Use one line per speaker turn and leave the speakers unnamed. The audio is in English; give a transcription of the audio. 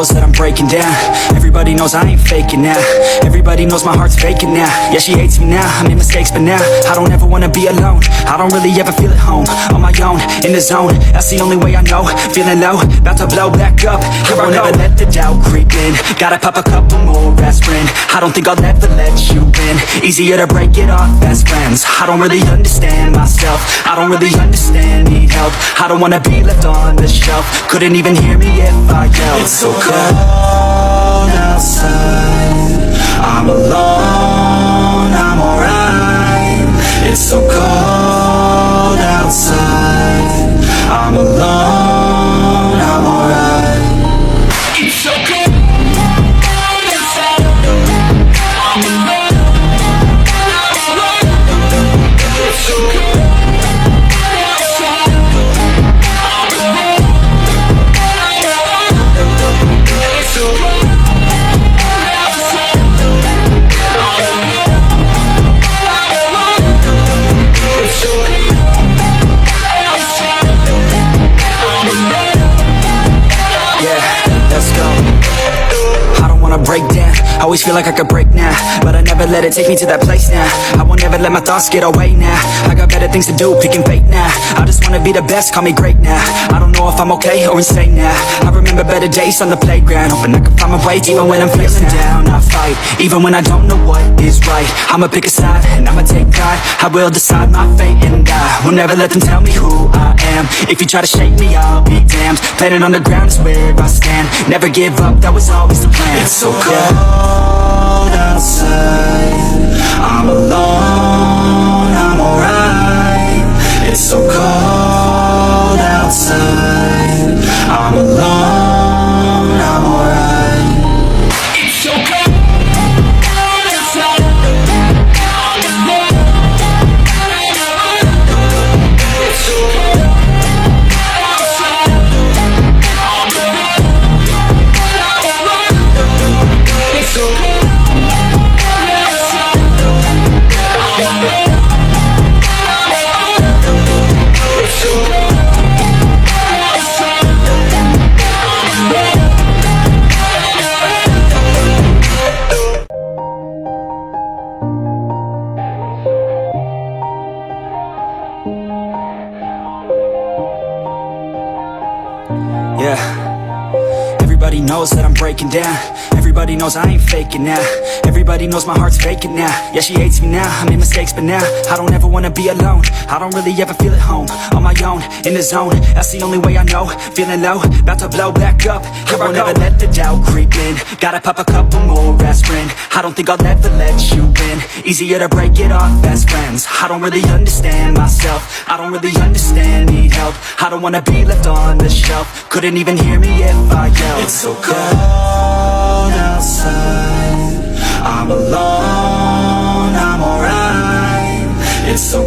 knows that I'm breaking down. Everybody knows I ain't faking now. Everybody knows my heart's vacant now. Yeah, she hates me now, I made mistakes, but now I don't ever wanna be alone. I don't really ever feel at home. On my own, in the zone, that's the only way I know. Feeling low, about to blow back up. Here I won't ever let the doubt creep in. Gotta pop a couple more aspirin. I don't think I'll ever let you in. Easier to break it off best friends. I don't really understand myself. I don't really understand, need help. I don't wanna be left on the shelf. Couldn't even hear me if I yelled. It's so cold outside, I'm alone, I'm alright. It's so cold outside, I'm alone, I'm alright. It's so cold outside, I'm alone, I'm alright. It's so cold. Break down, I always feel like I could break now, but I never let it take me to that place now. I won't ever let my thoughts get away now. I got better things to do, picking fate now. I just wanna be the best, call me great now. I don't know if I'm okay or insane now. I remember better days on the playground, hoping I can find my way even when I'm feeling down. I fight, even when I don't know what is right. I'ma pick a side, and I'ma take pride. I will decide my fate and I will never let them tell me who I am. If you try to shake me, I'll be damned. Planet on the ground is where I stand. Never give up, that was always the plan. It's so cold outside, I'm alone, I'm alright. It's so cold outside, I'm alone, I'm alright. It's so cold outside, I'm alone, it's so cold outside, I'm alone. It's so cold. Yeah, everybody knows that I'm breaking down. Everybody knows I ain't faking now. Everybody knows my heart's vacant now. Yeah, she hates me now, I made mistakes, but now I don't ever wanna be alone. I don't really ever feel at home. On my own, in the zone, that's the only way I know. Feeling low, about to blow back up. Here I won't ever let the doubt creep in. Gotta pop a couple more aspirin. I don't think I'll ever let you in. Easier to break it off best friends. I don't really understand myself. I don't really understand, need help. I don't wanna be left on the shelf. Couldn't even hear me if I yelled. It's so cold outside, I'm alone, I'm alright. It's so